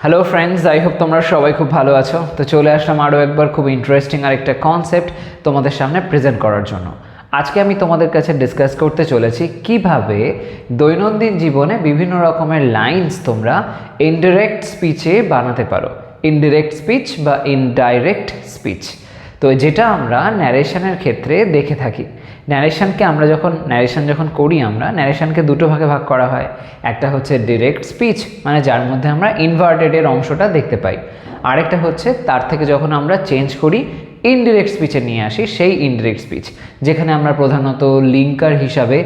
Hello friends, I hope তোমরা সবাই খুব ভালো আছো। তো চলে আসলাম আরও একবার খুব ইন্টারেস্টিং আরেকটা কনসেপ্ট তোমাদের সামনে প্রেজেন্ট করার জন্য। আজকে আমি তোমাদের কাছে ডিসকাস করতে চলেছি কিভাবে দৈনন্দিন জীবনে বিভিন্ন রকমের লাইনস তোমরা ইনডিরেক্ট স্পিচে বানাতে পারো। ইনডিরেক্ট স্পিচ বা ইনডাইরেক্ট স্পিচ, তো যেটা আমরা ন্যারেশনের ক্ষেত্রে দেখে থাকি। ন্যারেশনকে আমরা যখন করি, আমরা ন্যারেশনকে দুটো ভাগে ভাগ করা হয়। একটা হচ্ছে ডিরেক্ট স্পিচ, মানে যার মধ্যে আমরা ইনভার্টেডের অংশটা দেখতে পাই। আরেকটা হচ্ছে তার থেকে যখন আমরা চেঞ্জ করি ইনডিরেক্ট স্পিচে নিয়ে আসি, সেই ইনডিরেক্ট স্পিচ যেখানে আমরা প্রধানত লিঙ্কার হিসাবে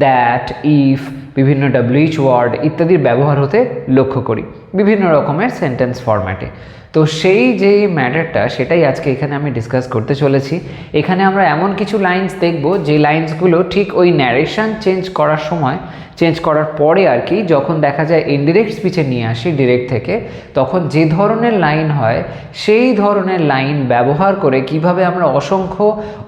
দ্যাট, ইফ, বিভিন্ন WH ওয়ার্ড ইত্যাদির ব্যবহার হতে লক্ষ্য করি বিভিন্ন রকমের সেন্টেন্স ফরম্যাটে। তো সেই যে ম্যাটারটা সেটাই আজকে এখানে আমি ডিসকাস করতে চলেছি। এখানে আমরা এমন কিছু লাইন্স দেখব যে লাইন্সগুলো ঠিক ওই ন্যারেশন চেঞ্জ করার পরে আর কি, যখন দেখা যায় ইনডিরেক্ট স্পিচে নিয়ে আসি ডিরেক্ট থেকে, তখন যে ধরনের লাইন হয় সেই ধরনের লাইন ব্যবহার করে কিভাবে আমরা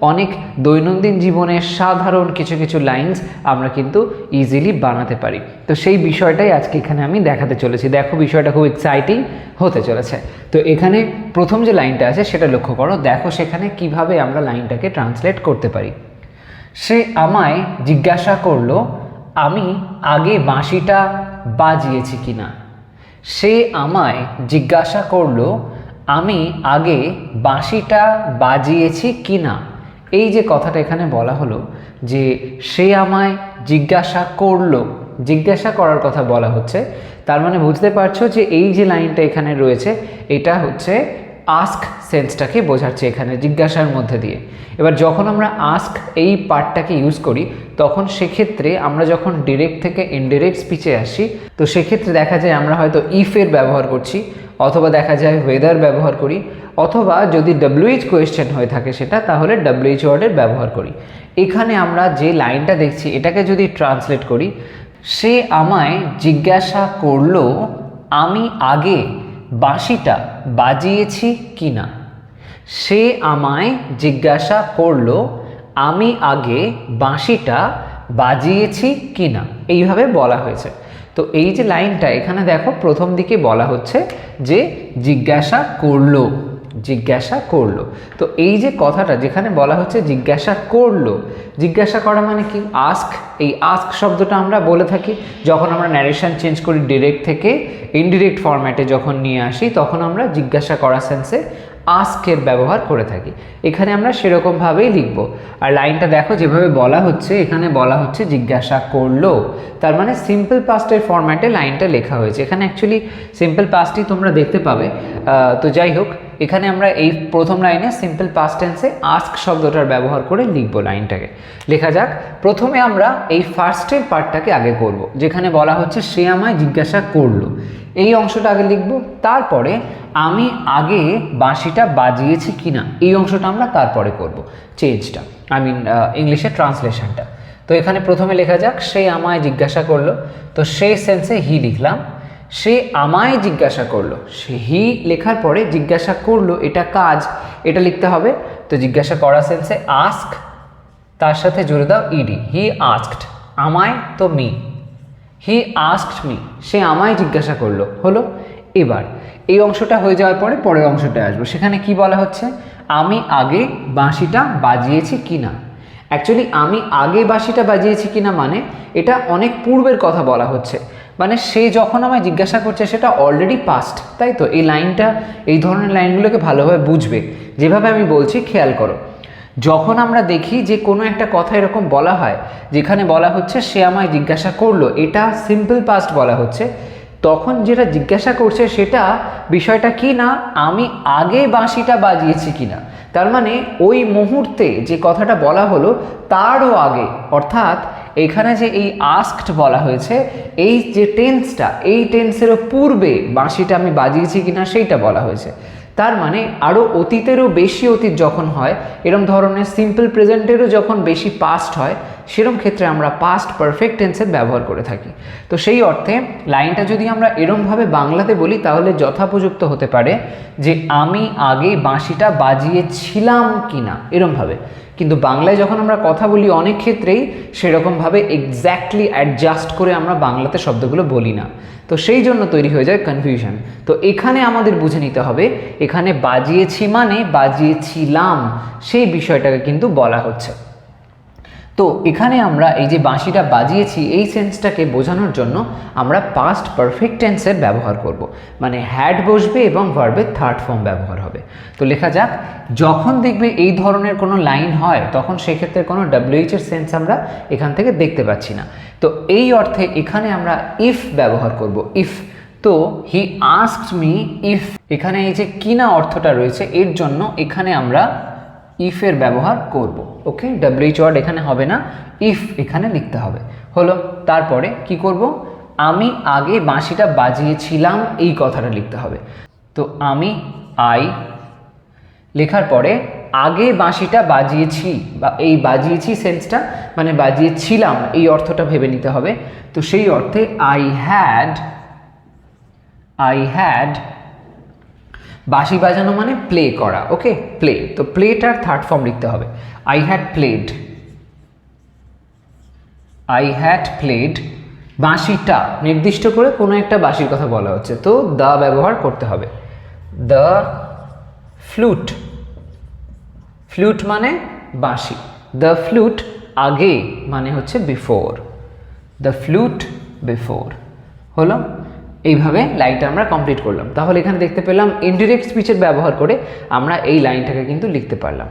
অনেক দৈনন্দিন জীবনের সাধারণ কিছু লাইন্স আমরা কিন্তু ইজিলি বানাতে পারি। তো সেই বিষয়টাই আজকে এখানে আমি দেখাতে চলেছি। দেখো, বিষয়টা খুব এক্সাইটিং হতে চলেছে। তো এখানে প্রথম যে লাইনটা আছে সেটা লক্ষ্য করো। দেখো সেখানে কিভাবে আমরা লাইনটাকে ট্রান্সলেট করতে পারি। সে আমায় জিজ্ঞাসা করলো আমি আগে বাঁশিটা বাজিয়েছি কিনা। সে আমায় জিজ্ঞাসা করলো আমি আগে বাঁশিটা বাজিয়েছি কিনা। এই যে কথাটা এখানে বলা হলো যে সে আমায় জিজ্ঞাসা করলো, জিজ্ঞাসা করার কথা বলা হচ্ছে, তার মানে বুঝতে পারছো যে এই যে লাইনটা এখানে রয়েছে এটা হচ্ছে আস্ক সেন্সটাকে বোঝাচ্ছে এখানে জিজ্ঞাসার মধ্যে দিয়ে। এবার যখন আমরা আস্ক এই পার্টটাকে ইউজ করি তখন সেক্ষেত্রে আমরা যখন ডিরেক্ট থেকে ইনডিরেক্ট স্পিচে আসি, তো সেক্ষেত্রে দেখা যায় আমরা হয়তো ইফের ব্যবহার করছি, অথবা দেখা যায় ওয়েদার ব্যবহার করি, অথবা যদি WH কোয়েশ্চেন হয়ে থাকে সেটা, তাহলে WH ওয়ার্ডের ব্যবহার করি। এখানে আমরা যে লাইনটা দেখছি এটাকে যদি ট্রান্সলেট করি, সে আমায় জিজ্ঞাসা করলো আমি আগে বাঁশিটা বাজিয়েছি কিনা। সে আমায় জিজ্ঞাসা করলো আমি আগে বাঁশিটা বাজিয়েছি কিনা, এইভাবে বলা হয়েছে। তো এই যে লাইনটা এখানে দেখো প্রথম দিকে বলা হচ্ছে যে জিজ্ঞাসা করলো, জিজ্ঞাসা করলো। তো এই যে কথাটা যেখানে বলা হচ্ছে জিজ্ঞাসা করলো, জিজ্ঞাসা করা মানে কি আস্ক। এই আস্ক শব্দটা আমরা বলে থাকি যখন আমরা ন্যারেশন চেঞ্জ করি ডিরেক্ট থেকে ইনডিরেক্ট ফরম্যাটে যখন নিয়ে আসি, তখন আমরা জিজ্ঞাসা করা সেন্সে আস্কের ব্যবহার করে থাকি। এখানে আমরা সেরকমভাবেই লিখব। আর লাইনটা দেখো যেভাবে বলা হচ্ছে, এখানে বলা হচ্ছে জিজ্ঞাসা করলো, তার মানে সিম্পল পাস্টের ফরম্যাটে লাইনটা লেখা হয়েছে। এখানে অ্যাকচুয়ালি সিম্পল পাস্টই তোমরা দেখতে পাবে। তো যাই হোক, এখানে আমরা এই প্রথম লাইনে সিম্পল পাস্ট টেন্সে আস্ক শব্দটার ব্যবহার করে লিখব লাইনটাকে। লেখা যাক। প্রথমে আমরা এই ফার্স্টের পার্টটাকে আগে করব, যেখানে বলা হচ্ছে সে আমায় জিজ্ঞাসা করলো, এই অংশটা আগে লিখব। তারপরে আমি আগে বাঁশিটা বাজিয়েছি কিনা, এই অংশটা আমরা তারপরে করব চেঞ্জটা, ইংলিশে ট্রান্সলেশনটা। তো এখানে প্রথমে লেখা যাক সে আমায় জিজ্ঞাসা করলো। তো সেই সেন্সে হি লিখলাম। সে আমায় জিজ্ঞাসা করলো, সে হি লেখার পরে জিজ্ঞাসা করলো এটা কাজ, এটা লিখতে হবে। তো জিজ্ঞাসা করা সেন্সে আস্ক, তার সাথে জুড়ে দাও ইডি। হি আস্কড, আমায় তো মি, হি আস্কড মি, সে আমায় জিজ্ঞাসা করলো, হলো। এবার এই অংশটা হয়ে যাওয়ার পরে পরের অংশটা আসবো। সেখানে কি বলা হচ্ছে আমি আগে বাঁশিটা বাজিয়েছি কিনা। অ্যাকচুয়ালি আমি আগে বাঁশিটা বাজিয়েছি কিনা মানে এটা অনেক পূর্বের কথা বলা হচ্ছে, মানে সে যখন আমায় জিজ্ঞাসা করছে সেটা অলরেডি পাস্ট, তাই তো। এই লাইনটা, এই ধরনের লাইনগুলোকে ভালোভাবে বুঝবে যেভাবে আমি বলছি, খেয়াল করো। যখন আমরা দেখি যে কোনো একটা কথা এরকম বলা হয় যেখানে বলা হচ্ছে সে আমায় জিজ্ঞাসা করলো, এটা সিম্পল পাস্ট বলা হচ্ছে, তখন যেটা জিজ্ঞাসা করছে সেটা বিষয়টা কি না আমি আগে বাঁশিটা বাজিয়েছি কিনা। তার মানে ওই মুহূর্তে যে কথাটা বলা হলো তারও আগে, অর্থাৎ এখানে যে এই আস্কড বলা হয়েছে এই যে টেন্সটা, এই টেন্সেরও পূর্বে বাঁশিটা আমি বাজিয়েছি কিনা সেইটা বলা হয়েছে। তার মানে আরও অতীতেরও বেশি অতীত যখন হয়, এরকম ধরনের সিম্পল প্রেজেন্টেরও যখন বেশি পাস্ট হয়, সেরকম ক্ষেত্রে আমরা পাস্ট পারফেক্ট টেন্সের ব্যবহার করে থাকি। তো সেই অর্থে লাইনটা যদি আমরা এরমভাবে বাংলাতে বলি তাহলে যথাপযুক্ত হতে পারে যে আমি আগে বাঁশিটা বাজিয়েছিলাম কি না, এরমভাবে। কিন্তু বাংলায় যখন আমরা কথা বলি অনেক ক্ষেত্রেই সেরকমভাবে এক্স্যাক্টলি অ্যাডজাস্ট করে আমরা বাংলাতে শব্দগুলো বলি না, তো সেই জন্য তৈরি হয়ে যায় কনফিউশন। তো এখানে আমাদের বুঝে নিতে হবে এখানে বাজিয়েছি মানে বাজিয়েছিলাম সেই বিষয়টাকে কিন্তু বলা হচ্ছে। তো এখানে আমরা এই যে বাঁশিটা বাজিয়েছি এই সেন্সটাকে বোঝানোর জন্য আমরা পাস্ট পারফেক্ট টেন্সের ব্যবহার করব, মানে হ্যাড বসবে এবং ভার্বের থার্ড ফর্ম ব্যবহার হবে। তো লেখা যাক, যখন দেখবে এই ধরনের কোনো লাইন হয় তখন সেক্ষেত্রে কোনো WH এর সেন্স আমরা এখান থেকে দেখতে পাচ্ছি না। তো এই অর্থে এখানে আমরা ইফ ব্যবহার করব, ইফ। তো হি আস্কড মি ইফ, এখানে এই যে কিনা অর্থটা রয়েছে এর জন্য এখানে আমরা ইফের ব্যবহার করব। ওকে, WH ওয়ার্ড এখানে হবে না, ইফ এখানে লিখতে হবে। হলো, তারপরে কি করব, আমি আগে বাঁশিটা বাজিয়েছিলাম এই কথাটা লিখতে হবে। তো আমি আই লেখার পরে আগে বাঁশিটা বাজিয়েছি বা এই বাজিয়েছি সেন্সটা মানে বাজিয়েছিলাম এই অর্থটা ভেবে নিতে হবে। তো সেই অর্থে আই হ্যাড, বাঁশি বাজানো মানে প্লে করা, ওকে, প্লে। তো প্লেটার থার্ড ফর্ম লিখতে হবে, আই হ্যাড প্লেড। বাঁশিটা নির্দিষ্ট করে কোনো একটা বাঁশির কথা বলা হচ্ছে, তো দ্য ব্যবহার করতে হবে। দ্য ফ্লুট মানে বাঁশি, দ্য ফ্লুট আগে মানে হচ্ছে বিফোর, দ্য ফ্লুট বিফোর। হলো, এইভাবে লাইনটা আমরা কমপ্লিট করলাম। তাহলে এখানে দেখতে পেলাম ইনডিরেক্ট স্পিচের ব্যবহার করে আমরা এই লাইনটাকে কিন্তু লিখতে পারলাম।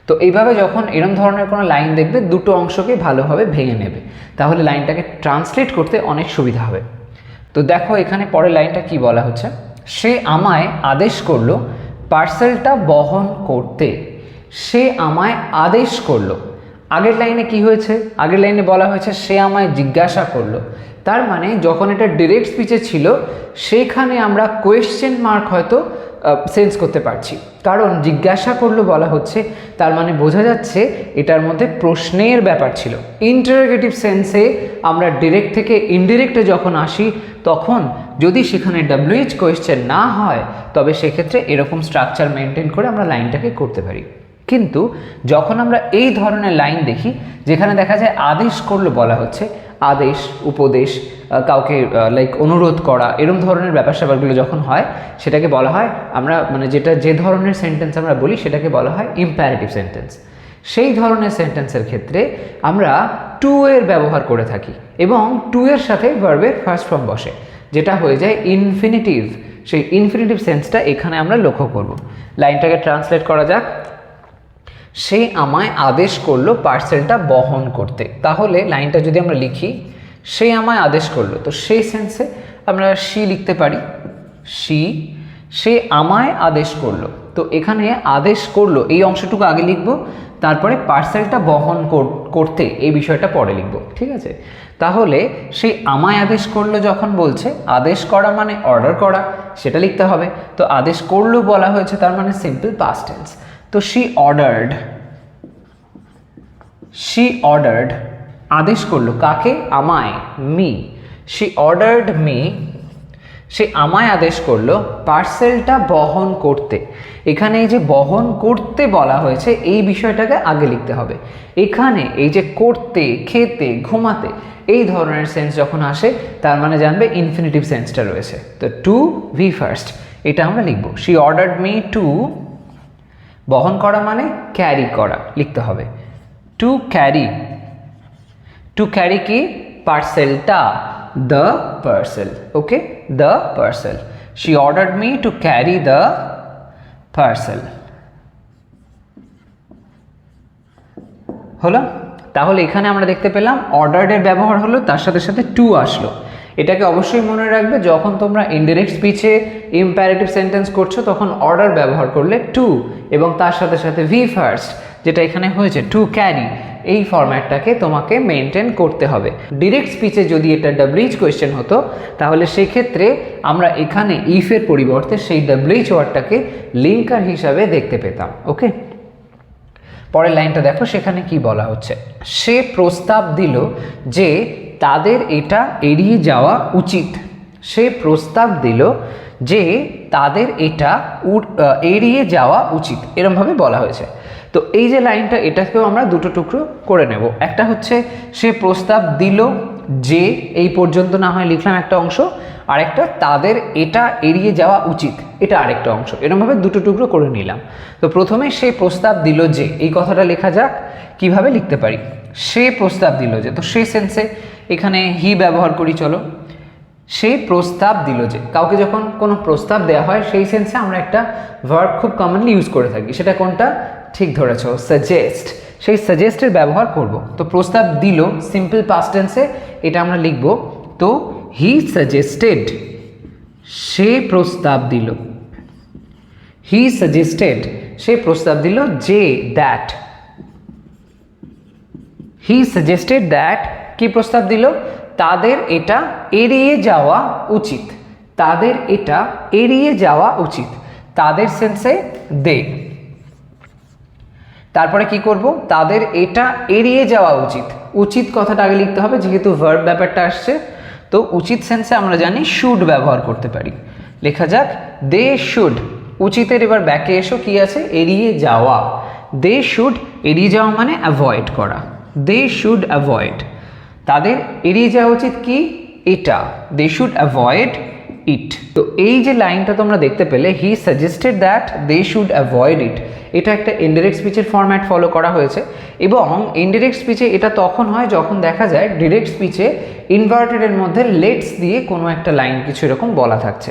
তো এইভাবে যখন এরম ধরনের কোনো লাইন দেখবে দুটো অংশকে ভালোভাবে ভেঙে নেবে, তাহলে লাইনটাকে ট্রান্সলেট করতে অনেক সুবিধা হবে। তো দেখো এখানে পরের লাইনটা কি বলা হচ্ছে, সে আমায় আদেশ করলো পার্সেলটা বহন করতে। সে আমায় আদেশ করলো, আগের লাইনে কি হয়েছে, আগের লাইনে বলা হয়েছে সে আমায় জিজ্ঞাসা করলো, তার মানে যখন এটা ডিরেক্ট স্পিচে ছিল সেখানে আমরা কোয়েশ্চেন মার্ক হয়তো সেন্স করতে পারছি, কারণ জিজ্ঞাসা করলো বলা হচ্ছে, তার মানে বোঝা যাচ্ছে এটার মধ্যে প্রশ্নের ব্যাপার ছিল। ইন্টারোগেটিভ সেন্সে আমরা ডিরেক্ট থেকে ইনডিরেক্টে যখন আসি তখন যদি সেখানে WH কোয়েশ্চেন না হয় তবে সেক্ষেত্রে এরকম স্ট্রাকচার মেনটেন করে আমরা লাইনটাকে করতে পারি। কিন্তু যখন আমরা এই ধরনের লাইন দেখি যেখানে দেখা যায় আদেশ করলো বলা হচ্ছে, আদেশ, উপদেশ, কাউকে লাইক অনুরোধ করা, এরকম ধরনের ব্যাপার স্যাপারগুলো যখন হয় সেটাকে বলা হয় আমরা মানে যে ধরনের সেন্টেন্স আমরা বলি সেটাকে বলা হয় ইম্পারেটিভ সেন্টেন্স। সেই ধরনের সেন্টেন্সের ক্ষেত্রে আমরা টু এর ব্যবহার করে থাকি এবং টু এর সাথে ভার্বের ফার্স্ট ফর্ম বসে, যেটা হয়ে যায় ইনফিনিটিভ। সেই ইনফিনিটিভ সেন্সটা এখানে আমরা লক্ষ্য করব। লাইনটাকে ট্রান্সলেট করা যাক, সে আমায় আদেশ করলো পার্সেলটা বহন করতে। তাহলে লাইনটা যদি আমরা লিখি, সে আমায় আদেশ করলো, তো সেই সেন্সে আমরা শি লিখতে পারি, সে আমায় আদেশ করলো। তো এখানে আদেশ করলো এই অংশটুকু আগে লিখব, তারপরে পার্সেলটা বহন করতে এই বিষয়টা পরে লিখব, ঠিক আছে। তাহলে সে আমায় আদেশ করলো যখন বলছে, আদেশ করা মানে অর্ডার করা, সেটা লিখতে হবে। তো আদেশ করলো বলা হয়েছে তার মানে সিম্পল পাস্ট টেন্স। তো শি অর্ডার্ড, আদেশ করলো কাকে, আমায়, মি। শি অর্ডার্ড মি, সে আমায় আদেশ করলো পার্সেলটা বহন করতে। এখানে এই যে বহন করতে বলা হয়েছে এই বিষয়টাকে আগে লিখতে হবে। এখানে এই যে করতে, খেতে, ঘুমাতে এই ধরনের সেন্স যখন আসে তার মানে জানবে ইনফিনিটিভ সেন্সটা রয়েছে। তো টু ভি ফার্স্ট এটা আমরা লিখব, শি অর্ডার্ড মি টু, বহন করা মানে ক্যারি করা লিখতে হবে, টু ক্যারি কি, পার্সেলটা, the parcel, okay, the parcel. She ordered me to carry the parcel. হলো, তাহলে এখানে আমরা দেখতে পেলাম অর্ডার্ডের ব্যবহার হলো, তার সাথে সাথে টু আসলো। এটাকে অবশ্যই মনে রাখবে, যখন তোমরা ইনডিরেক্ট স্পিচে ইম্পারেটিভ সেন্টেন্স করছো তখন অর্ডার ব্যবহার করলে টু এবং তার সাথে সাথে ভি ফার্স্ট, যেটা এখানে হয়েছে টু ক্যারি, এই ফরম্যাটটাকে তোমাকে মেনটেন করতে হবে। ডিরেক্ট স্পিচে যদি এটা WH কোয়েশ্চেন হতো তাহলে সেই ক্ষেত্রে আমরা এখানে ইফের পরিবর্তে সেই WH ওয়ার্ডটাকে লিঙ্কার হিসাবে দেখতে পেতাম, ওকে। পরের লাইনটা দেখো, সেখানে কি বলা হচ্ছে, সে প্রস্তাব দিল যে তাদের এটা এড়িয়ে যাওয়া উচিত। সে প্রস্তাব দিল যে তাদের এটা এড়িয়ে যাওয়া উচিত, এরমভাবে বলা হয়েছে। তো এই যে লাইনটা, এটাকেও আমরা দুটো টুকরো করে নেব। একটা হচ্ছে সে প্রস্তাব দিল যে, এই পর্যন্ত না হয় লিখলাম একটা অংশ, আর একটা তাদের এটা এড়িয়ে যাওয়া উচিত, এটা আরেকটা অংশ, এরমভাবে দুটো টুকরো করে নিলাম। তো প্রথমে সে প্রস্তাব দিল যে, এই কথাটা লেখা যাক কিভাবে লিখতে পারি। সে প্রস্তাব দিল যে, তো সে সেন্সে এখানে হি ব্যবহার করি। চলো, সে প্রস্তাব দিল যে, কাউকে যখন কোনো প্রস্তাব দেওয়া হয় সেই সেন্সে আমরা একটা ভার্ব খুব কমনলি ইউজ করে থাকি, সেটা কোনটা? ঠিক ধরেছ, সাজেস্ট। সেই সাজেস্টের ব্যবহার করব। তো প্রস্তাব দিল সিম্পল পাস্ট টেন্সে, এটা আমরা লিখব। তো হি সাজেস্টেড, সে প্রস্তাব দিল, হি সাজেস্টেড, সে প্রস্তাব দিল যে, দ্যাট, হি সাজেস্টেড দ্যাট, কি প্রস্তাব দিল? তাদের এটা এড়িয়ে যাওয়া উচিত, তাদের এটা এড়িয়ে যাওয়া উচিত, তাদের সেন্সে দে। তারপরে কি করব? তাদের এটা এড়িয়ে যাওয়া উচিত, উচিত কথাটা আগে লিখতে হবে যেহেতু ভার্ব ব্যাপারটা আসছে। তো উচিত সেন্সে আমরা জানি শুড ব্যবহার করতে পারি। লেখা যাক, দে শুড, উচিতের এবার ব্যাকে এসো, কি আছে? এড়িয়ে যাওয়া। দে শুড, এড়িয়ে যাওয়া মানে অ্যাভয়েড করা, দে শুড অ্যাভয়েড, তাদের এড়িয়ে যাওয়া উচিত কি? এটা, দে শুড অ্যাভয়েড ইট। তো এই যে লাইনটা তোমরা দেখতে পেলে, he suggested that they should avoid it, এটা একটা ইনডিরেক্ট স্পিচের ফরম্যাট ফলো করা হয়েছে। এবং ইনডিরেক্ট স্পিচে এটা তখন হয় যখন দেখা যায় ডিরেক্ট স্পিচে ইনভার্টেডের মধ্যে লেটস দিয়ে কোনো একটা লাইন কিছু এরকম বলা থাকছে।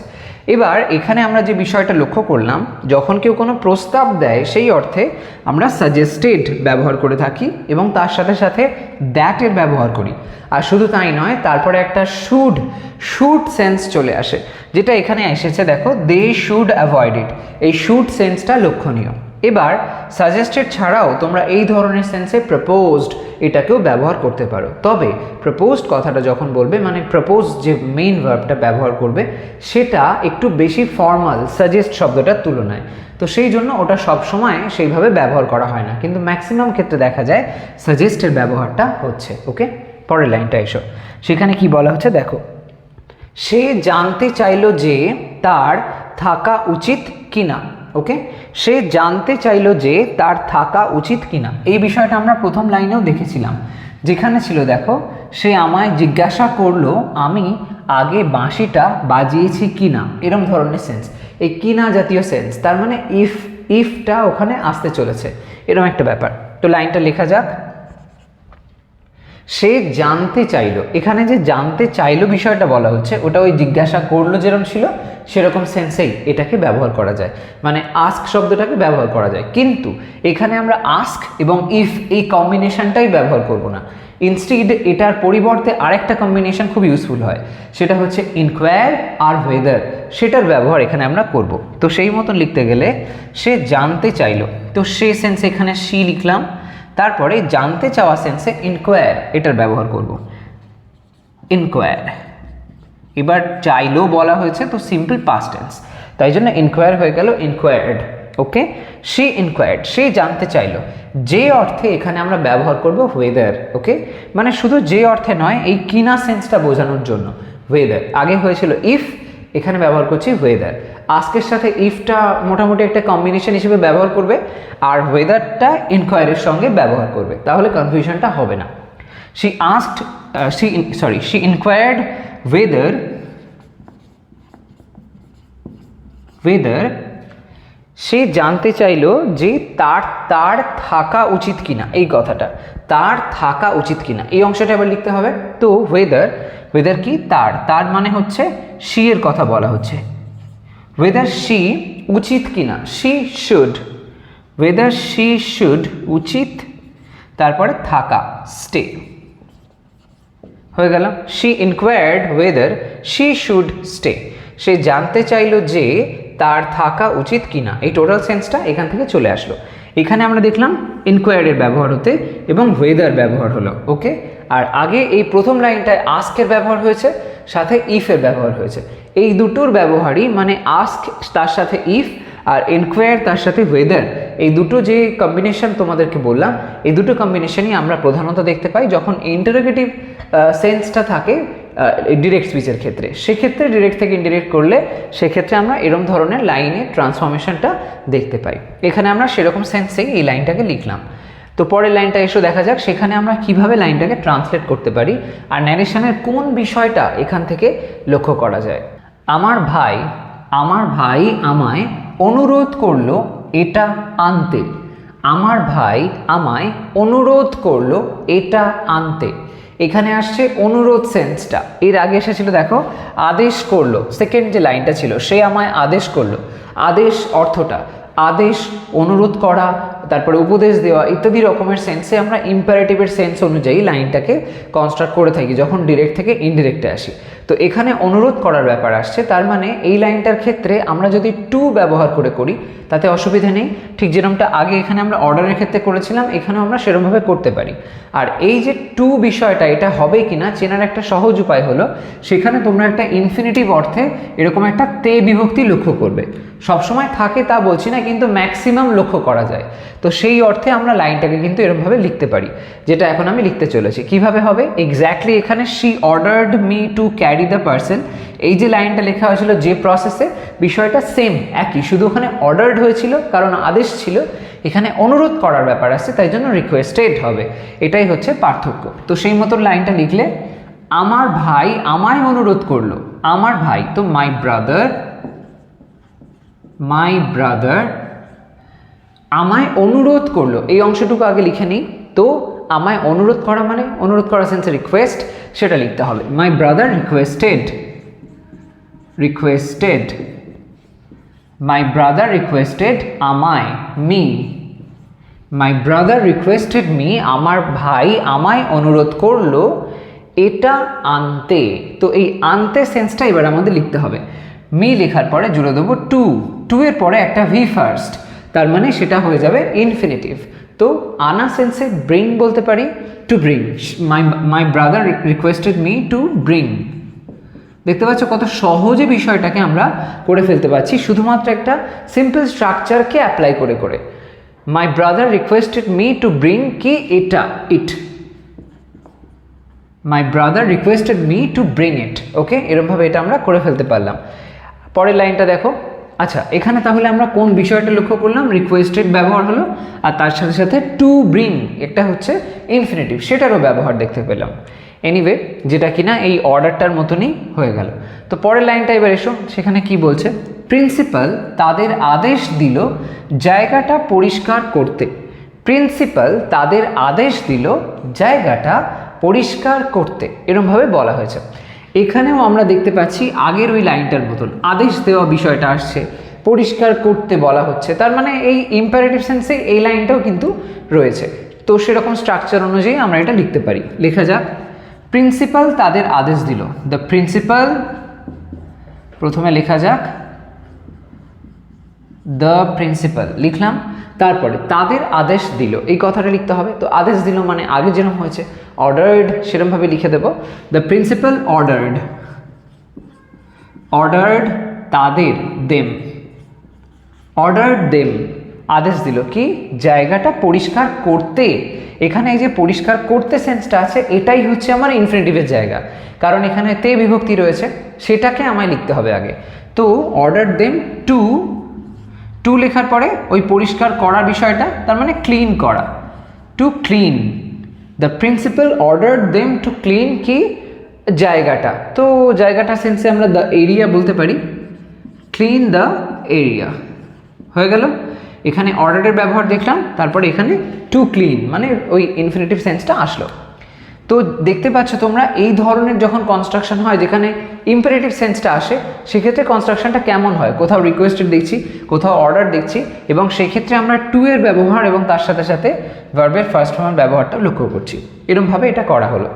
এবার এখানে আমরা যে বিষয়টা লক্ষ্য করলাম, যখন কেউ কোনো প্রস্তাব দেয় সেই অর্থে আমরা সাজেস্টেড ব্যবহার করে থাকি এবং তার সাথে সাথে দ্যাটের ব্যবহার করি। আর শুধু তাই নয়, তারপরে একটা শুড, শুড সেন্স চলে আসে, যেটা এখানে এসেছে দেখো, দে শুড অ্যাভয়েড ইট, এই শুড সেন্সটা লক্ষণীয়। এবার সাজেস্টেড ছাড়াও তোমরা এই ধরনের সেন্সে প্রপোজড এটাকেও ব্যবহার করতে পারো। তবে প্রপোজড কথাটা যখন বলবে, মানে প্রপোজ যে মেইন ভার্বটা ব্যবহার করবে সেটা একটু বেশি ফর্মাল সাজেস্ট শব্দটার তুলনায়। তো সেই জন্য ওটা সবসময় সেইভাবে ব্যবহার করা হয় না, কিন্তু ম্যাক্সিমাম ক্ষেত্রে দেখা যায় সাজেস্টের ব্যবহারটা হচ্ছে। ওকে, পরের লাইনটা এসো, সেখানে কি বলা হচ্ছে দেখো, সে জানতে চাইলো যে তার থাকা উচিত কিনা। ওকে, সে জানতে চাইলো যে তার থাকা উচিত কিনা, এই বিষয়টা আমরা প্রথম লাইনেও দেখেছিলাম, যেখানে ছিল দেখো, সে আমায় জিজ্ঞাসা করলো আমি আগে বাঁশিটা বাজিয়েছি কিনা, এরম ধরনের সেন্স, এই কিনা জাতীয় সেন্স, তার মানে ইফটা ওখানে আসতে চলেছে, এরম একটা ব্যাপার। তো লাইনটা লেখা যাক, সে জানতে চাইলো, এখানে যে জানতে চাইলো বিষয়টা বলা হচ্ছে, ওটা ওই জিজ্ঞাসা করলো যেরকম ছিল সেরকম সেন্সেই এটাকে ব্যবহার করা যায়, মানে আস্ক শব্দটাকে ব্যবহার করা যায়। কিন্তু এখানে আমরা আস্ক এবং ইফ এই কম্বিনেশনটাই ব্যবহার করব না, ইনস্টিড এটার পরিবর্তে আরেকটা কম্বিনেশন খুব ইউজফুল হয়, সেটা হচ্ছে ইনকোয়ার আর ওয়েদার, সেটার ব্যবহার এখানে আমরা করব। তো সেই মতন লিখতে গেলে সে জানতে চাইলো, তো সে সেন্সে এখানে সি লিখলাম, তারপরে জানতে চাওয়া সেন্সে ইনকোয়ার এটার ব্যবহার করব, ইনকোয়ার। এবার চাইলো বলা হয়েছে, তো সিম্পল পাস্ট টেন্স, তাই জন্য ইনকোয়ার হয়ে গেল ইনকোয়ার্ড। ওকে, সে ইনকোয়ার্ড, সে জানতে চাইলো, যে অর্থে এখানে আমরা ব্যবহার করব ওয়েদার। ওকে, মানে শুধু যে অর্থে নয়, এই কিনা সেন্সটা বোঝানোর জন্য ওয়েদার, আগে হয়েছিল ইফ, এখানে ব্যবহার করছি ওয়েদার। আজকের সাথে ইফটা মোটামুটি একটা কম্বিনেশন হিসেবে ব্যবহার করবে, আর ওয়েদারটা ইনকোয়ারের সঙ্গে ব্যবহার করবে, তাহলে কনফিউশনটা হবে না। She asked, she inquired whether, সে জানতে চাইলো যে তার থাকা উচিত কিনা, এই কথাটা, তার থাকা উচিত কিনা, এই অংশটা আবার লিখতে হবে। তো ওয়েদার কি? তার মানে হচ্ছে শি এর কথা বলা হচ্ছে, ওয়েদার শি উচিত কিনা, she should, whether she should উচিত, তারপরে থাকা স্টে, হয়ে গেল। She inquired whether she should stay, সে জানতে চাইলো যে তার থাকা উচিত কিনা, এই টোটাল সেন্সটা এখান থেকে চলে আসলো। এখানে আমরা দেখলাম ইনকোয়ার্ডের ব্যবহার হতে এবং ওয়েদার ব্যবহার হলো। ওকে, আর আগে এই প্রথম লাইনটায় আস্কের ব্যবহার হয়েছে, সাথে ইফের ব্যবহার হয়েছে, এই দুটোর ব্যবহারই মানে আস্ক তার সাথে ইফ আর ইনকোয়ার তার সাথে ওয়েদার, এই দুটো যে কম্বিনেশন তোমাদেরকে বললাম, এই দুটো কম্বিনেশনই আমরা প্রধানত দেখতে পাই যখন ইন্টারোগেটিভ সেন্সটা থাকে ডিরেক্ট স্পিচের ক্ষেত্রে। সেক্ষেত্রে ডিরেক্ট থেকে ইনডিরেক্ট করলে সেক্ষেত্রে আমরা এরকম ধরনের লাইনের ট্রান্সফরমেশনটা দেখতে পাই। এখানে আমরা সেরকম সেন্সেই এই লাইনটাকে লিখলাম। তো পরের লাইনটা এসে দেখা যাক সেখানে আমরা কিভাবে লাইনটাকে ট্রান্সলেট করতে পারি আর ন্যারেশনের কোন বিষয়টা এখান থেকে লক্ষ্য করা যায়। আমার ভাই আমায় অনুরোধ করলো এটা আনতে। আমার ভাই আমায় অনুরোধ করলো এটা আনতে। এখানে আসছে অনুরোধ সেন্সটা। এর আগে এসেছিল দেখো আদেশ করলো, সেকেন্ড যে লাইনটা ছিল সে আমায় আদেশ করলো। আদেশ অর্থটা আদেশ, অনুরোধ করা, তারপরে উপদেশ দেওয়া ইত্যাদি রকমের সেন্সে আমরা ইম্পারেটিভের সেন্স অনুযায়ী লাইনটাকে কনস্ট্রাক্ট করে থাকি যখন ডিরেক্ট থেকে ইনডিরেক্টে আসি। তো এখানে অনুরোধ করার ব্যাপার আসছে, তার মানে এই লাইনটার ক্ষেত্রে আমরা যদি টু ব্যবহার করি তাতে অসুবিধা নেই। ঠিক যেরকমটা আগে এখানে আমরা অর্ডারের ক্ষেত্রে করেছিলাম এখানেও আমরা সেরকমভাবে করতে পারি। আর এই যে টু বিষয়টা এটা হবে কিনা চেনার একটা সহজ উপায় হলো সেখানে তোমরা একটা ইনফিনিটিভ অর্থে এরকম একটা তে বিভক্তি লক্ষ্য করবে। সবসময় থাকে তা বলছি না, কিন্তু ম্যাক্সিমাম লক্ষ্য করা যায়। তো সেই অর্থে আমরা লাইনটাকে কিন্তু এরকমভাবে লিখতে পারি, যেটা এখন আমি লিখতে চলেছি। কিভাবে হবে এক্স্যাক্টলি, এখানে she ordered me to carry the parcel, এই যে লাইনটা লেখা হয়েছিল যে প্রসেসে বিষয়টা সেম একই, শুধু ওখানে অর্ডার্ড হয়েছিল কারণ আদেশ ছিল, এখানে অনুরোধ করার ব্যাপার আসছে তাই জন্য রিকোয়েস্টেড হবে। এটাই হচ্ছে পার্থক্য। তো সেই মতো লাইনটা লিখলে আমার ভাই আমায় অনুরোধ করলো, আমার ভাই তো মাই ব্রাদার আমায় অনুরোধ করলো, এই অংশটুকু আগে লিখে নিই। তো আমায় অনুরোধ করা মানে অনুরোধ করা সেন্সে রিকোয়েস্ট, সেটা লিখতে হবে। My brother requested my brother requested আমায় me, my brother requested me, আমার ভাই আমায় অনুরোধ করলো এটা আনতে। তো এই আনতে সেন্সটা এবার আমাদের লিখতে হবে। মি লেখার পরে জুড়ে দেবো টু, টু এর পরে একটা ভি ফার্স্ট, তার মানে সেটা হয়ে যাবে ইনফিনিটিভ। তো আনা সেন্সে ব্রিং বলতে পারি, to bring, my brother requested me to bring. দেখতে পাচ্ছ কত সহজে বিষয়টাকে আমরা করে ফেলতে পারছি শুধুমাত্র একটা সিম্পল স্ট্রাকচারকে অ্যাপ্লাই করে। My brother requested me to bring কি এটা, it, my brother requested me to bring it. Okay, এরকমভাবে এটা আমরা করে ফেলতে পারলাম। পরের লাইনটা দেখো। আচ্ছা, এখানে তাহলে আমরা কোন বিষয়টা লক্ষ্য করলাম, রিকোয়েস্টেড ব্যবহার হলো আর তার সাথে সাথে টু ব্রিং একটা হচ্ছে ইনফিনিটিভ, সেটারও ব্যবহার দেখতে পেলাম। এনিওয়ে, যেটা কিনা এই অর্ডারটার মতনই হয়ে গেল। তো পরের লাইনটা এবার এসো, সেখানে কি বলছে, প্রিন্সিপাল তাদের আদেশ দিল জায়গাটা পরিষ্কার করতে। প্রিন্সিপাল তাদের আদেশ দিল জায়গাটা পরিষ্কার করতে, এরকমভাবে বলা হয়েছে। এখানেও আমরা দেখতে পাচ্ছি আগের ওই লাইনটার মতন আদেশ দেওয়া বিষয়টা আসছে, পরিষ্কার করতে বলা হচ্ছে, তার মানে এই ইম্পারেটিভ সেন্সে এই লাইনটাও কিন্তু রয়েছে। তো সেরকম স্ট্রাকচার অনুযায়ী আমরা এটা লিখতে পারি। লেখা যাক, প্রিন্সিপাল তাদের আদেশ দিল, দ্য প্রিন্সিপাল, প্রথমে লেখা যাক দ্য প্রিন্সিপাল লিখলাম, তারপরে তাদের আদেশ দিল এই কথাটা লিখতে হবে। তো আদেশ দিল মানে আগে যেরকম হয়েছে অর্ডার্ড সেরকমভাবে লিখে দেব, দ্য প্রিন্সিপাল অর্ডার্ড তাদের দেম, অর্ডার্ড দেম আদেশ দিল কি জায়গাটা পরিষ্কার করতে। এখানে এই যে পরিষ্কার করতে সেন্সটা আছে এটাই হচ্ছে আমার ইনফিনিটিভের জায়গা, কারণ এখানে তে বিভক্তি রয়েছে, সেটাকে আমায় লিখতে হবে আগে। তো অর্ডার দেম টু লেখার পরে ওই পরিষ্কার করার বিষয়টা, তার মানে ক্লিন করা, to clean, the principal ordered them to clean কি জায়গাটা। তো জায়গাটা সেন্সে আমরা দ্য এরিয়া বলতে পারি, ক্লিন দ্য এরিয়া হয়ে গেল। এখানে অর্ডারের ব্যবহার দেখলাম, তারপরে এখানে টু ক্লিন মানে ওই ইনফিনিটিভ সেন্সটা আসলো। তো দেখতে পাচ্ছ তোমরা এই ধরনের যখন কনস্ট্রাকশন হয় যেখানে ইম্পারেটিভ সেন্সটা আসে সেক্ষেত্রে কনস্ট্রাকশনটা কেমন হয়, কোথাও রিকোয়েস্টেড দেখছি, কোথাও অর্ডার দেখছি, এবং সেক্ষেত্রে আমরা টু এর ব্যবহার এবং তার সাথে সাথে ভার্বের ফার্স্ট ফর্মের ব্যবহারটা লক্ষ্য করছি। এরকমভাবে এটা করা হলো।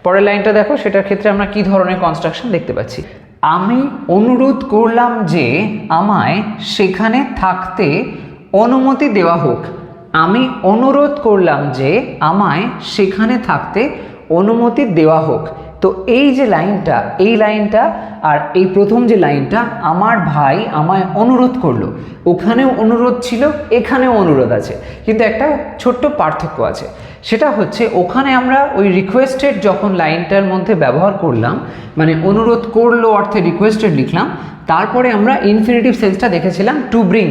পরের লাইনটা দেখো, সেটার ক্ষেত্রে আমরা কি ধরনের কনস্ট্রাকশন দেখতে পাচ্ছি। আমি অনুরোধ করলাম যে আমায় সেখানে থাকতে অনুমতি দেওয়া হোক। আমি অনুরোধ করলাম যে আমায় সেখানে থাকতে অনুমতি দেওয়া হোক। তো এই যে লাইনটা, এই লাইনটা আর এই প্রথম যে লাইনটা, আমার ভাই আমায় অনুরোধ করলো, ওখানেও অনুরোধ ছিল, এখানেও অনুরোধ আছে, কিন্তু একটা ছোট্ট পার্থক্য আছে। সেটা হচ্ছে ওখানে আমরা ওই রিকোয়েস্টেড যখন লাইনটার মধ্যে ব্যবহার করলাম, মানে অনুরোধ করলো অর্থে রিকোয়েস্টেড লিখলাম, তারপরে আমরা ইনফিনিটিভ সেন্সটা দেখেছিলাম টু ব্রিং,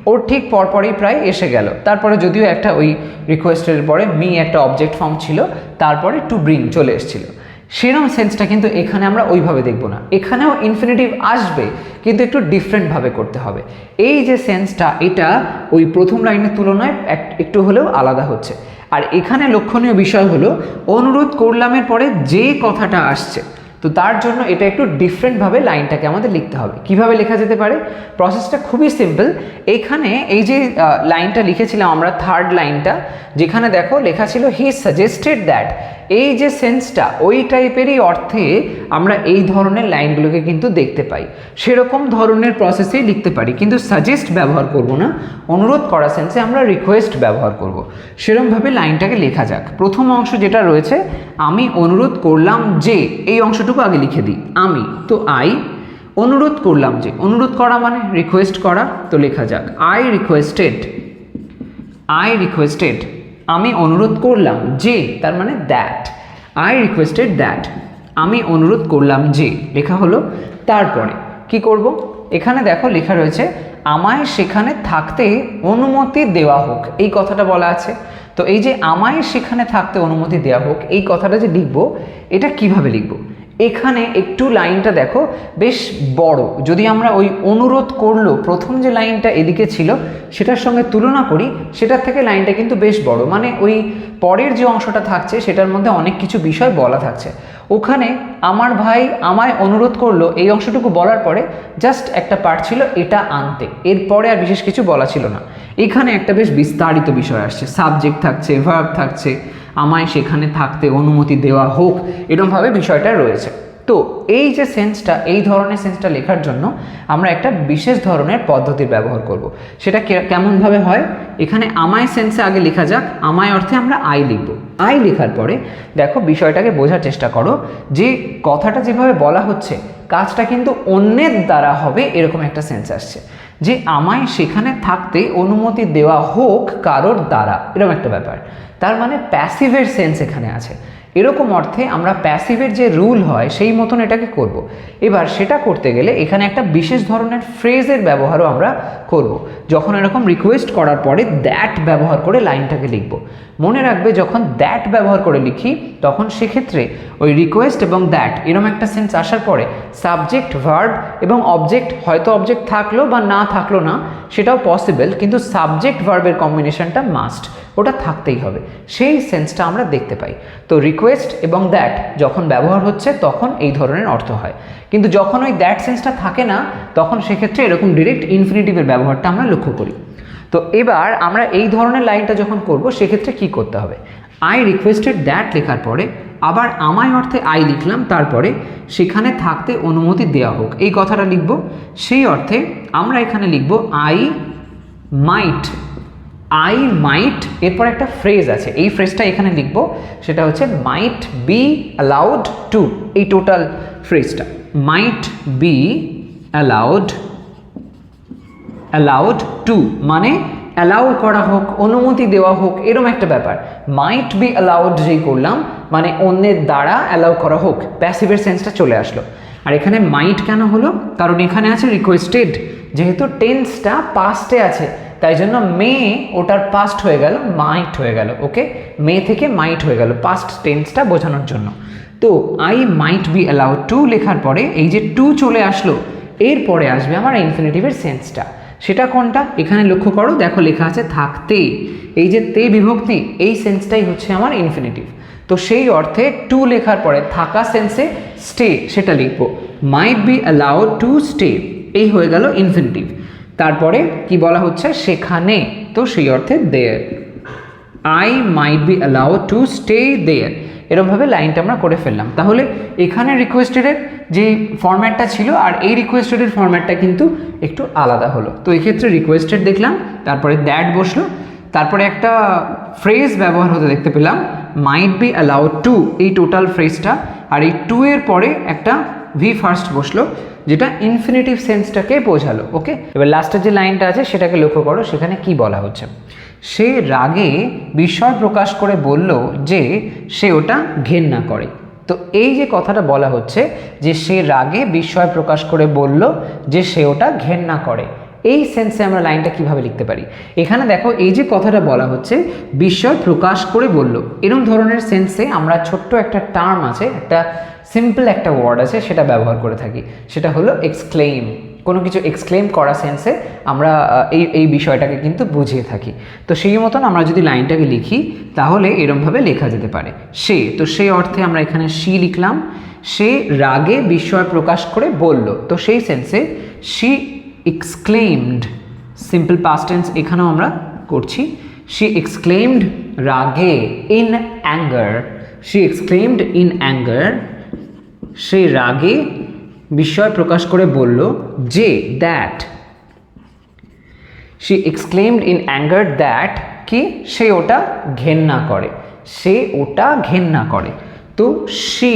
ওর ঠিক পরপরই প্রায় এসে গেল। তারপরে যদিও একটা ওই রিকোয়েস্টের পরে মি একটা অবজেক্ট ফর্ম ছিল, তারপরে টু ব্রিং চলে এসেছিল। সেরকম সেন্সটা কিন্তু এখানে আমরা ওইভাবে দেখব না, এখানেও ইনফিনিটিভ আসবে কিন্তু একটু ডিফারেন্টভাবে করতে হবে। এই যে সেন্সটা, এটা ওই প্রথম লাইনের তুলনায় একটু হলেও আলাদা হচ্ছে। আর এখানে লক্ষণীয় বিষয় হলো অনুরোধ করলামের পরে যে কথাটা আসছে, তো তার জন্য এটা একটু ডিফারেন্টভাবে লাইনটাকে আমাদের লিখতে হবে। কিভাবে লেখা যেতে পারে? প্রসেসটা খুবই সিম্পল। এইখানে এই যে লাইনটা লিখেছিলাম আমরা, থার্ড লাইনটা, যেখানে দেখো লেখা ছিল হি সাজেস্টেড দ্যাট, এই যে সেন্সটা ওই টাইপেরই অর্থে আমরা এই ধরনের লাইনগুলোকে কিন্তু দেখতে পাই। সেরকম ধরনের প্রসেসেই লিখতে পারি, কিন্তু সাজেস্ট ব্যবহার করব না, অনুরোধ করা সেন্সে আমরা রিকোয়েস্ট ব্যবহার করব। সেরকমভাবে লাইনটাকে লেখা যাক। প্রথম অংশ যেটা রয়েছে, আমি অনুরোধ করলাম যে, এই অংশটুকু আগে লিখে দিই, আমি, তো আই অনুরোধ করলাম যে, অনুরোধ করা মানে রিকোয়েস্ট করা, তো লেখা যাক আই রিকোয়েস্টেড, আমি অনুরোধ করলাম যে, তার মানে দ্যাট, আই রিকোয়েস্টেড দ্যাট, আমি অনুরোধ করলাম যে, লেখা হলো। তারপরে কি করব? এখানে দেখো লেখা রয়েছে আমায় সেখানে থাকতে অনুমতি দেওয়া হোক, এই কথাটা বলা আছে। তো এই যে আমায় সেখানে থাকতে অনুমতি দেওয়া হোক, এই কথাটা যে লিখব, এটা কিভাবে লিখব? এখানে একটু লাইনটা দেখো বেশ বড়। যদি আমরা ওই অনুরোধ করলো প্রথম যে লাইনটা এদিকে ছিল সেটার সঙ্গে তুলনা করি, সেটার থেকে লাইনটা কিন্তু বেশ বড়, মানে ওই পরের যে অংশটা থাকছে সেটার মধ্যে অনেক কিছু বিষয় বলা থাকছে। ওখানে আমার ভাই আমায় অনুরোধ করলো, এই অংশটুকু বলার পরে জাস্ট একটা পার্ট ছিল এটা আনতে, এরপরে আর বিশেষ কিছু বলা ছিল না। এখানে একটা বেশ বিস্তারিত বিষয় আসছে, সাবজেক্ট থাকছে, ভার্ব থাকছে, আমায় সেখানে থাকতে অনুমতি দেওয়া হোক, এরকমভাবে বিষয়টা রয়েছে। তো এই যে সেন্সটা, এই ধরনের সেন্সটা লেখার জন্য আমরা একটা বিশেষ ধরনের পদ্ধতির ব্যবহার করব। সেটা কেমনভাবে হয়? এখানে আমায় সেন্সে আগে লেখা যাক, আমায় অর্থে আমরা আই লিখব। আই লেখার পরে দেখো বিষয়টাকে বোঝার চেষ্টা করো যে কথাটা যেভাবে বলা হচ্ছে, কাজটা কিন্তু অন্যের দ্বারা হবে, এরকম একটা সেন্স আসছে যে আমায় সেখানে থাকতে অনুমতি দেওয়া হোক কারোর দ্বারা, এরকম একটা ব্যাপার। তার মানে প্যাসিভের সেন্স এখানে আছে। এরকম অর্থে আমরা প্যাসিভের যে রুল হয় সেই মতন এটাকে করব। এবার সেটা করতে গেলে এখানে একটা বিশেষ ধরনের ফ্রেজের ব্যবহারও আমরা করব। যখন এরকম রিকোয়েস্ট করার পরে দ্যাট ব্যবহার করে লাইনটাকে লিখব। মনে রাখবে যখন দ্যাট ব্যবহার করে লিখি তখন সেক্ষেত্রে ওই রিকোয়েস্ট এবং দ্যাট এরকম একটা সেন্স আসার পরে সাবজেক্ট, ভার্ব এবং অবজেক্ট, হয়তো অবজেক্ট থাকলো বা না থাকলো না সেটাও পসিবল, কিন্তু সাবজেক্ট ভার্বের কম্বিনেশনটা মাস্ট, ওটা থাকতেই হবে। সেই সেন্সটা আমরা দেখতে পাই। তো রিকোয়েস্ট এবং দ্যাট যখন ব্যবহার হচ্ছে তখন এই ধরনের অর্থ হয়, কিন্তু যখন ওই দ্যাট সেন্সটা থাকে না তখন সেক্ষেত্রে এরকম ডিরেক্ট ইনফিনিটিভের ব্যবহারটা আমরা লক্ষ্য করি। তো এবার আমরা এই ধরনের লাইনটা যখন করব সেক্ষেত্রে কি করতে হবে? আই রিকোয়েস্টেড দ্যাট লেখার পরে আবার আমায় অর্থে আই লিখলাম, তারপরে সেখানে থাকতে অনুমতি দেওয়া হোক, এই কথাটা লিখব। সেই অর্থে আমরা এখানে লিখব আই মাইট, এরপর একটা ফ্রেজ আছে, এই ফ্রেজটা এখানে লিখব, সেটা হচ্ছে মাইট বি অ্যালাউড টু, এই টোটাল ফ্রেজটা মাইট বি অ্যালাউড টু মানে অ্যালাউ করা হোক, অনুমতি দেওয়া হোক, এরকম একটা ব্যাপার। মাইট বি অ্যালাউড যেই করলাম মানে অন্যের দ্বারা অ্যালাউ করা হোক, প্যাসিভের সেন্সটা চলে আসলো। আর এখানে মাইট কেন হলো? কারণ এখানে আছে রিকোয়েস্টেড, যেহেতু টেন্সটা পাস্টে আছে তাই জন্য মে ওটার পাস্ট হয়ে গেল, মাইট হয়ে গেল। ওকে, মে থেকে মাইট হয়ে গেল পাস্ট টেন্সটা বোঝানোর জন্য। তো I might be allowed two লেখার পরে এই যে টু চলে আসলো, এরপরে আসবে আমার ইনফিনিটিভের সেন্সটা। সেটা কোনটা? এখানে লক্ষ্য করো, দেখো লেখা আছে থাকতে, এই যে তে বিভক্তি, এই সেন্সটাই হচ্ছে আমার ইনফিনিটিভ। তো সেই অর্থে টু লেখার পরে থাকা সেন্সে স্টে সেটা লিখবো, মাইট বি অ্যালাউড টু স্টে, এই হয়ে গেল ইনফিনিটিভ। তারপরে কি বলা হচ্ছে? সেখানে, তো সেই অর্থে there, I might be allowed to stay there, এরকমভাবে লাইনটা আমরা করে ফেললাম। তাহলে এখানে রিকোয়েস্টেডের যে ফরম্যাটটা ছিল আর এই রিকোয়েস্টেডের ফরম্যাটটা কিন্তু একটু আলাদা হলো। তো এক্ষেত্রে রিকোয়েস্টেড দেখলাম, তারপরে দ্যাট বসলো, তারপরে একটা ফ্রেজ ব্যবহার হতে দেখতে পেলাম মাইট বি অ্যালাউড টু, এই টোটাল ফ্রেজটা আর এই টু এর পরে একটা ভি ফার্স্ট বসলো, যেটা ইনফিনিটিভ সেন্সটাকে বোঝালো। ওকে, এবার লাস্টের যে লাইনটা আছে সেটাকে লক্ষ্য করো, সেখানে কি বলা হচ্ছে, সে রাগে বিস্ময় প্রকাশ করে বলল যে সে ওটা ঘেন্না করে। তো এই যে কথাটা বলা হচ্ছে যে সে রাগে বিস্ময় প্রকাশ করে বলল যে সে ওটা ঘেন্না করে, এই সেন্সে আমরা লাইনটা কিভাবে লিখতে পারি? এখানে দেখো এই যে কথাটা বলা হচ্ছে বিস্ময় প্রকাশ করে বলল, এরকম ধরনের সেন্সে আমরা ছোট্ট একটা টার্ম আছে, একটা সিম্পল একটা ওয়ার্ড আছে, সেটা ব্যবহার করে থাকি, সেটা হলো এক্সক্লেইম। কোনো কিছু এক্সক্লেইম করা সেন্সে আমরা এই বিষয়টাকে কিন্তু বুঝিয়ে থাকি। তো সেই মতন আমরা যদি লাইনটাকে লিখি তাহলে এরমভাবে লেখা যেতে পারে সে। তো সেই অর্থে আমরা এখানে শি লিখলাম, সে রাগে বিস্ময় প্রকাশ করে বলল। তো সেই সেন্সে she exclaimed, simple past tense এখানেও আমরা করছি, শি এক্সক্লেইমড রাগে in anger, she exclaimed in anger, সে রাগে বিস্ময় প্রকাশ করে বলল যে that, she exclaimed in anger that কি, সে ওটা ঘেন্না করে, সে ওটা ঘেন্না করে। তো শি,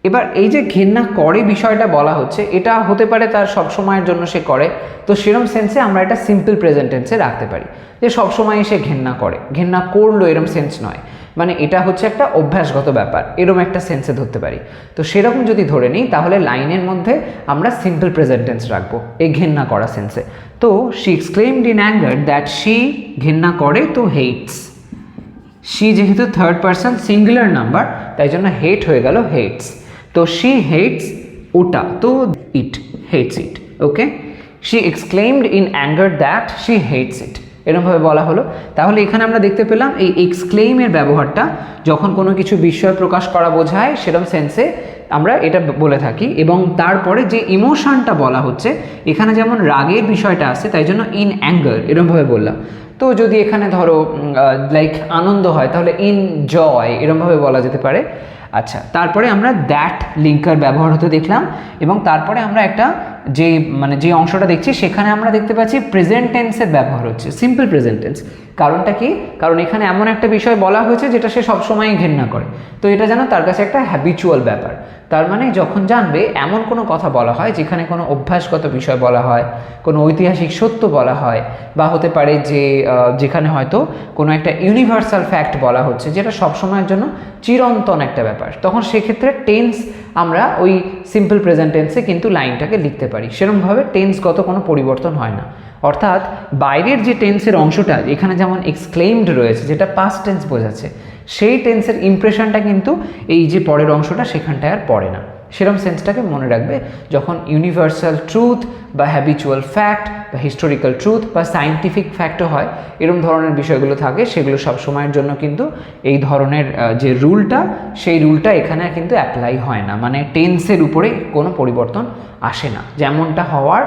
এবার এই যে ঘেন্না করে বিষয়টা বলা হচ্ছে, এটা হতে পারে তার সবসময়ের জন্য সে করে, তো সেরকম সেন্সে আমরা এটা সিম্পল প্রেজেন্ট টেন্সে রাখতে পারি যে সবসময় সে ঘেন্না করে, ঘেন্না করলো এরম সেন্স নয়, মানে এটা হচ্ছে একটা অভ্যাসগত ব্যাপার, এরকম একটা সেন্সে ধরতে পারি। তো সেরকম যদি ধরে নিই তাহলে লাইনের মধ্যে আমরা সিম্পল প্রেজেন্ট টেন্স রাখবো এই ঘেন্না করা সেন্সে। তো she exclaimed in anger that she ঘেন্না করে, তো হেটস, শি যেহেতু থার্ড পারসন সিঙ্গুলার নাম্বার তাই জন্য হেট হয়ে গেল হেটস। তো শি হেটস ওটা, তো it hates it. Okay, she exclaimed in anger that she hates it, এরকমভাবে বলা হলো। তাহলে এখানে আমরা দেখতে পেলাম এই এক্সক্লেইমের ব্যবহারটা যখন কোনো কিছু বিস্ময় প্রকাশ করা বোঝায় সেরকম সেন্সে আমরা এটা বলে থাকি, এবং তারপরে যে ইমোশনটা বলা হচ্ছে এখানে যেমন রাগের বিষয়টা আছে তাই জন্য ইন অ্যাঙ্গার এরকমভাবে বললাম। তো যদি এখানে ধরো লাইক আনন্দ হয় তাহলে ইন জয় এরকমভাবে বলা যেতে পারে। আচ্ছা, তারপরে আমরা দ্যাট লিঙ্কার ব্যবহার হতে দেখলাম, এবং তারপরে আমরা একটা যে অংশটা দেখছি সেখানে আমরা দেখতে পাচ্ছি প্রেজেন্ট টেন্সের ব্যবহার হচ্ছে, সিম্পল প্রেজেন্ট টেন্স। কারণটা কি? কারণ এখানে এমন একটা বিষয় বলা হয়েছে যেটা সে সবসময়ই ঘেন্না করে, তো এটা যেন তার কাছে একটা হ্যাবিচুয়াল ব্যাপার। তার মানে যখন জানবে এমন কোনো কথা বলা হয় যেখানে কোনো অভ্যাসগত বিষয় বলা হয়, কোনো ঐতিহাসিক সত্য বলা হয়, বা হতে পারে যে যেখানে হয়তো কোনো একটা ইউনিভার্সাল ফ্যাক্ট বলা হচ্ছে যেটা সবসময়ের জন্য চিরন্তন একটা ব্যাপার, তখন সেক্ষেত্রে টেন্স আমরা ওই সিম্পল প্রেজেন্ট টেন্সে কিন্তু লাইনটাকে লিখতে পারি। সেরকমভাবে টেন্সগত কোনো পরিবর্তন হয় না, অর্থাৎ বাইরের যে টেন্সের অংশটা এখানে যেমন এক্সক্লেইমড রয়েছে যেটা পাস্ট টেন্স বোঝাচ্ছে, সেই টেন্সের ইমপ্রেশনটা কিন্তু এই যে পরের অংশটা সেখানটায় আর পড়ে না। সেরকম সেন্সটাকে মনে রাখবে যখন ইউনিভার্সাল ট্রুথ বা হ্যাবিচুয়াল ফ্যাক্ট বা হিস্টোরিক্যাল ট্রুথ বা সায়েন্টিফিক ফ্যাক্টও হয়, এরকম ধরনের বিষয়গুলো থাকে, সেগুলো সব সময়ের জন্য কিন্তু এই ধরনের যে রুলটা সেই রুলটা এখানে কিন্তু অ্যাপ্লাই হয় না, মানে টেন্সের উপরে কোনো পরিবর্তন আসে না, যেমনটা হওয়ার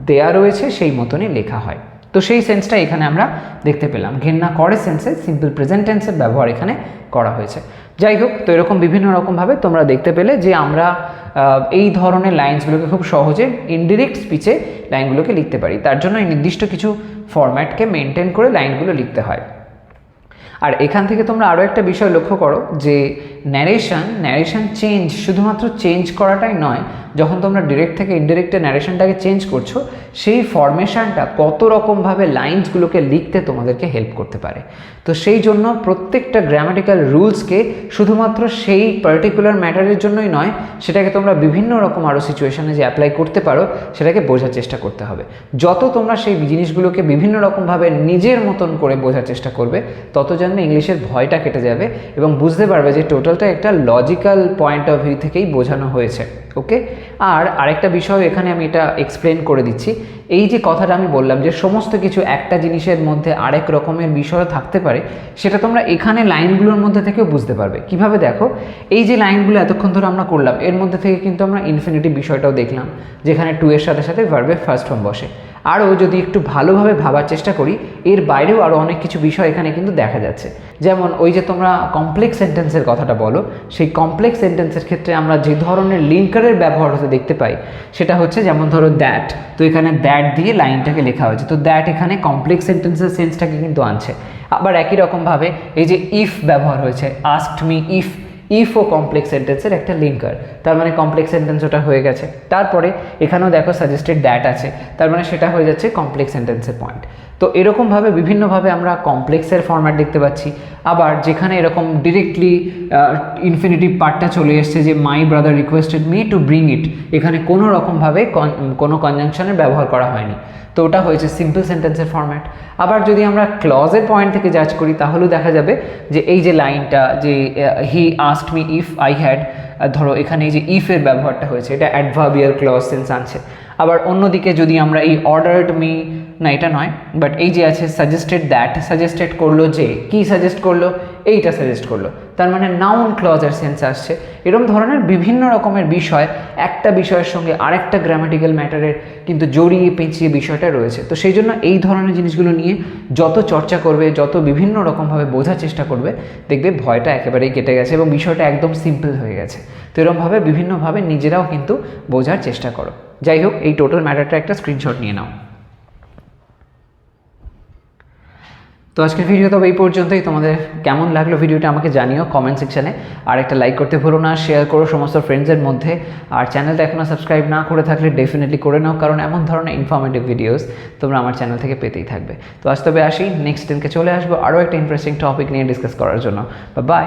দেয়া রয়েছে সেই মতনই লেখা হয়। তো সেই সেন্সটা এখানে আমরা দেখতে পেলাম, ঘেন্না করে সেন্সে সিম্পল প্রেজেন্ট টেন্সের ব্যবহার এখানে করা হয়েছে। যাই হোক, তো এরকম বিভিন্ন রকমভাবে তোমরা দেখতে পেলে যে আমরা এই ধরনের লাইন্সগুলোকে খুব সহজে ইনডিরেক্ট স্পিচে লাইনগুলোকে লিখতে পারি, তার জন্য এই নির্দিষ্ট কিছু ফরম্যাটকে মেনটেন করে লাইনগুলো লিখতে হয়। আর এখান থেকে তোমরা আরও একটা বিষয় লক্ষ্য করো যে ন্যারেশন চেঞ্জ শুধুমাত্র চেঞ্জ করাটাই নয়, যখন তোমরা ডিরেক্ট থেকে ইনডিরেক্টে ন্যারেশনটাকে চেঞ্জ করছো সেই ফরমেশনটা কত রকমভাবে লাইন্সগুলোকে লিখতে তোমাদেরকে হেল্প করতে পারে। তো সেই জন্য প্রত্যেকটা গ্রামাটিক্যাল রুলসকে শুধুমাত্র সেই পার্টিকুলার ম্যাটারের জন্যই নয়, সেটাকে তোমরা বিভিন্ন রকম আরও সিচুয়েশনে যে অ্যাপ্লাই করতে পারো সেটাকে বোঝার চেষ্টা করতে হবে। যত তোমরা সেই জিনিসগুলোকে বিভিন্ন রকমভাবে নিজের মতন করে বোঝার চেষ্টা করবে তত যেন ইংলিশের ভয়টা কেটে যাবে এবং বুঝতে পারবে যে টোটালটা একটা লজিক্যাল পয়েন্ট অফ ভিউ থেকেই বোঝানো হয়েছে। ওকে, আর আরেকটা বিষয় এখানে আমি এটা এক্সপ্লেন করে দিচ্ছি। এই যে কথাটা আমি বললাম যে সমস্ত কিছু একটা জিনিসের মধ্যে আরেক রকমের বিষয় থাকতে পারে, সেটা তোমরা এখানে লাইনগুলোর মধ্যে থেকেও বুঝতে পারবে। কিভাবে? দেখো, এই যে লাইনগুলো এতক্ষণ ধরে আমরা করলাম এর মধ্যে থেকে কিন্তু আমরা ইনফিনিটিভ বিষয়টাও দেখলাম, যেখানে টু এর সাথে সাথে ভার্বের ফার্স্ট ফর্ম বসে। আরও যদি একটু ভালোভাবে ভাবার চেষ্টা করি এর বাইরেও আরও অনেক কিছু বিষয় এখানে কিন্তু দেখা যাচ্ছে। যেমন ওই যে তোমরা কমপ্লেক্স সেন্টেন্সের কথাটা বলো, সেই কমপ্লেক্স সেন্টেন্সের ক্ষেত্রে আমরা যে ধরনের লিঙ্কারের ব্যবহার হতে দেখতে পাই সেটা হচ্ছে যেমন ধরো দ্যাট, তো এখানে দ্যাট দিয়ে লাইনটাকে লেখা হয়েছে, তো দ্যাট এখানে কমপ্লেক্স সেন্টেন্সের সেন্সটাকে কিন্তু আনছে। আবার একই রকমভাবে এই যে ইফ ব্যবহার হয়েছে, আস্কড মি ইফ, ইফ ও কমপ্লেক্স সেন্টেন্সের একটা লিঙ্কার, তার মানে কমপ্লেক্স সেন্টেন্স ওটা হয়ে গেছে। তারপরে এখানেও দেখো সাজেস্টেড দ্যাট আছে, তার মানে সেটা হয়ে যাচ্ছে কমপ্লেক্স সেন্টেন্সের পয়েন্ট। তো এরকমভাবে বিভিন্নভাবে আমরা কমপ্লেক্সের ফরম্যাট দেখতে পাচ্ছি। আবার যেখানে এরকম ডিরেক্টলি ইনফিনিটিভ পার্টটা চলে এসছে যে মাই brother requested me to bring ইট, এখানে কোনো রকমভাবে কোনো কনজাংশনের ব্যবহার করা হয়নি, তো ওটা হয়েছে সিম্পল সেন্টেন্সের ফরম্যাট। আবার যদি আমরা ক্লজের পয়েন্ট থেকে জাজ করি তাহলেও দেখা যাবে যে এই যে লাইনটা যে he asked me if I had, ধরো এখানে এই যে ইফের ব্যবহারটা হয়েছে, এটা অ্যাডভার্বিয়াল ক্লজ সেন্স আনছে। আবার অন্যদিকে যদি আমরা এই অর্ডার্ড মি, না এটা নয়, বাট এই যে আছে সাজেস্টেড দ্যাট, সাজেস্টেড করলো যে, কি সাজেস্ট করলো, এইটা সাজেস্ট করলো, তার মানে নাউন ক্লজের সেন্স আসছে। এরকম ধরনের বিভিন্ন রকমের বিষয় একটা বিষয়ের সঙ্গে আরেকটা গ্রামাটিক্যাল ম্যাটারের কিন্তু জড়িয়ে পেঁচিয়ে বিষয়টা রয়েছে। তো সেই জন্য এই ধরনের জিনিসগুলো নিয়ে যত চর্চা করবে, যত বিভিন্ন রকমভাবে বোঝার চেষ্টা করবে, দেখবে ভয়টা একেবারেই কেটে গেছে এবং বিষয়টা একদম সিম্পল হয়ে গেছে। তো এরকমভাবে বিভিন্নভাবে নিজেরাও কিন্তু বোঝার চেষ্টা করো। যাই হোক, এই টোটাল ম্যাটারটা একটা স্ক্রিনশট নিয়ে নাও। তো আজকের ভিডিও তবে এই পর্যন্তই। তোমাদের কেমন লাগলো ভিডিওটা আমাকে জানিও কমেন্ট সেকশানে। আর একটা লাইক করতে ভুলো না, শেয়ার করো সমস্ত ফ্রেন্ডসের মধ্যে। আর চ্যানেলটা এখনও সাবস্ক্রাইব না করে থাকলে ডেফিনেটলি করে নাও, কারণ এমন ধরনের ইনফরমেটিভ ভিডিওস তোমরা আমার চ্যানেল থেকে পেতেই থাকবে। তো আজ তবে আসি, নেক্সট দিনকে চলে আসবো আরও একটা ইন্টারেস্টিং টপিক নিয়ে ডিসকাস করার জন্য। বাই।